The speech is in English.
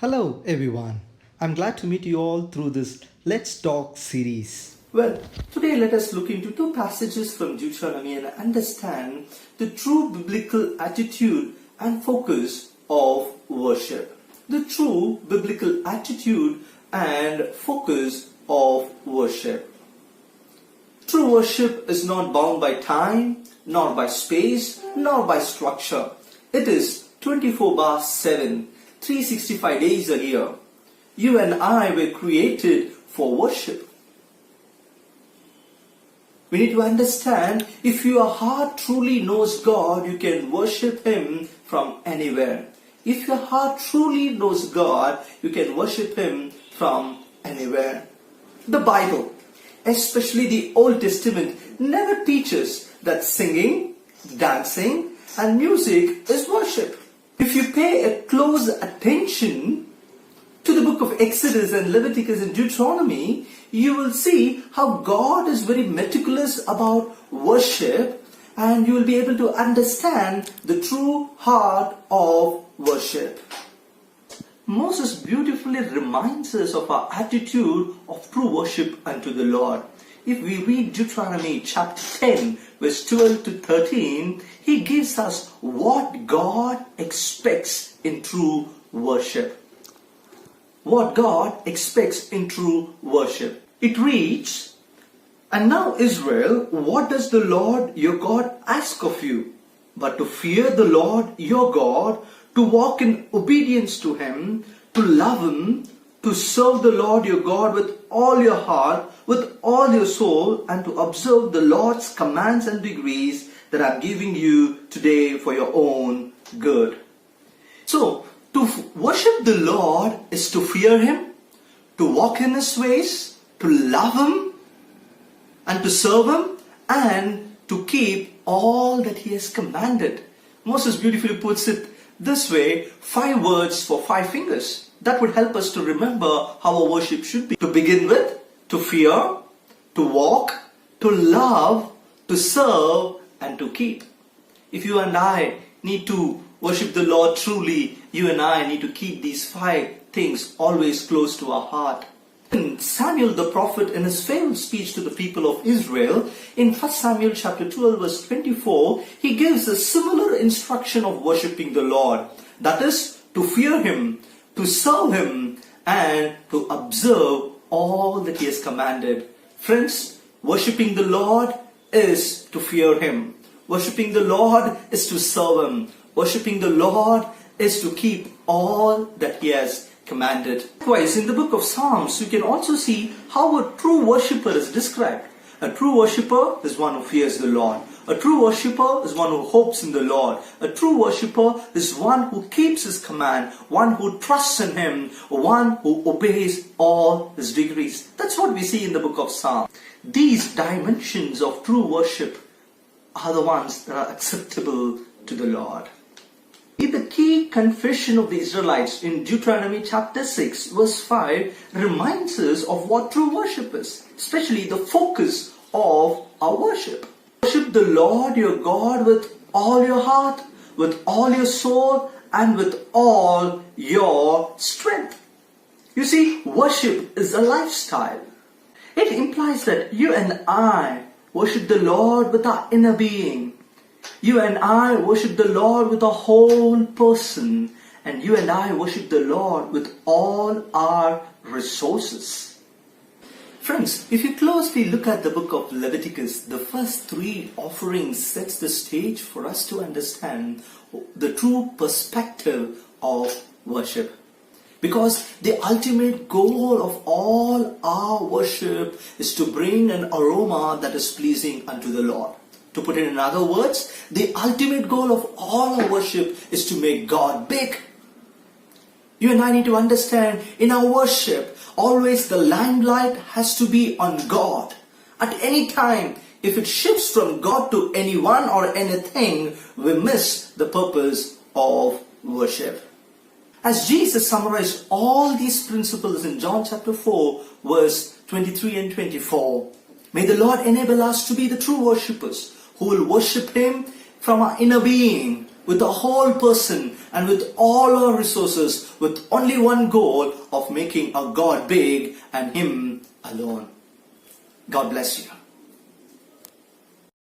Hello everyone. I'm glad to meet you all through this Let's Talk series. Well, today let us look into two passages from Deuteronomy and understand the true biblical attitude and focus of worship. The true biblical attitude and focus of worship. True worship is not bound by time, nor by space, nor by structure. It is 24/7, 365 days a year. You and I were created for worship. We need to understand, if your heart truly knows God, you can worship Him from anywhere. If your heart truly knows God, you can worship Him from anywhere. The Bible, especially the Old Testament, never teaches that singing, dancing, and music is worship. If you pay a close attention to the book of Exodus and Leviticus and Deuteronomy, you will see how God is very meticulous about worship, and you will be able to understand the true heart of worship. Moses beautifully reminds us of our attitude of true worship unto the Lord. If we read Deuteronomy chapter 10, verse 12 to 13, he gives us what God expects in true worship. What God expects in true worship. It reads, "And now Israel, what does the Lord your God ask of you? But to fear the Lord your God, to walk in obedience to Him, to love Him, to serve the Lord your God with all your heart, with all your soul, and to observe the Lord's commands and decrees that I'm giving you today for your own good." So, to worship the Lord is to fear Him, to walk in His ways, to love Him, and to serve Him, and to keep all that He has commanded. Moses beautifully puts it this way: 5 words for 5 fingers. That would help us to remember how our worship should be. To begin with, to fear, to walk, to love, to serve, and to keep. If you and I need to worship the Lord truly, you and I need to keep these 5 things always close to our heart. Samuel the prophet, in his famous speech to the people of Israel, in 1 Samuel chapter 12 verse 24, he gives a similar instruction of worshipping the Lord. That is, to fear Him, to serve Him, and to observe all that He has commanded. Friends, worshipping the Lord is to fear Him. Worshipping the Lord is to serve Him. Worshipping the Lord is to keep all that He has commanded. Likewise, in the book of Psalms, you can also see how a true worshipper is described. A true worshipper is one who fears the Lord. A true worshipper is one who hopes in the Lord. A true worshipper is one who keeps His command, one who trusts in Him, one who obeys all His decrees. That's what we see in the book of Psalms. These dimensions of true worship are the ones that are acceptable to the Lord. The key confession of the Israelites in Deuteronomy chapter 6 verse 5 reminds us of what true worship is, especially the focus of our worship. Worship the Lord your God with all your heart, with all your soul, and with all your strength. You see, worship is a lifestyle. It implies that you and I worship the Lord with our inner being. You and I worship the Lord with our whole person, and you and I worship the Lord with all our resources. Friends, if you closely look at the book of Leviticus, the first 3 offerings sets the stage for us to understand the true perspective of worship. Because the ultimate goal of all our worship is to bring an aroma that is pleasing unto the Lord. To put it in other words, the ultimate goal of all our worship is to make God big. You and I need to understand, in our worship, always the limelight has to be on God. At any time, if it shifts from God to anyone or anything, we miss the purpose of worship. As Jesus summarized all these principles in John chapter 4, verse 23 and 24, may the Lord enable us to be the true worshippers who will worship Him from our inner being, with the whole person and with all our resources, with only one goal of making our God big and Him alone. God bless you.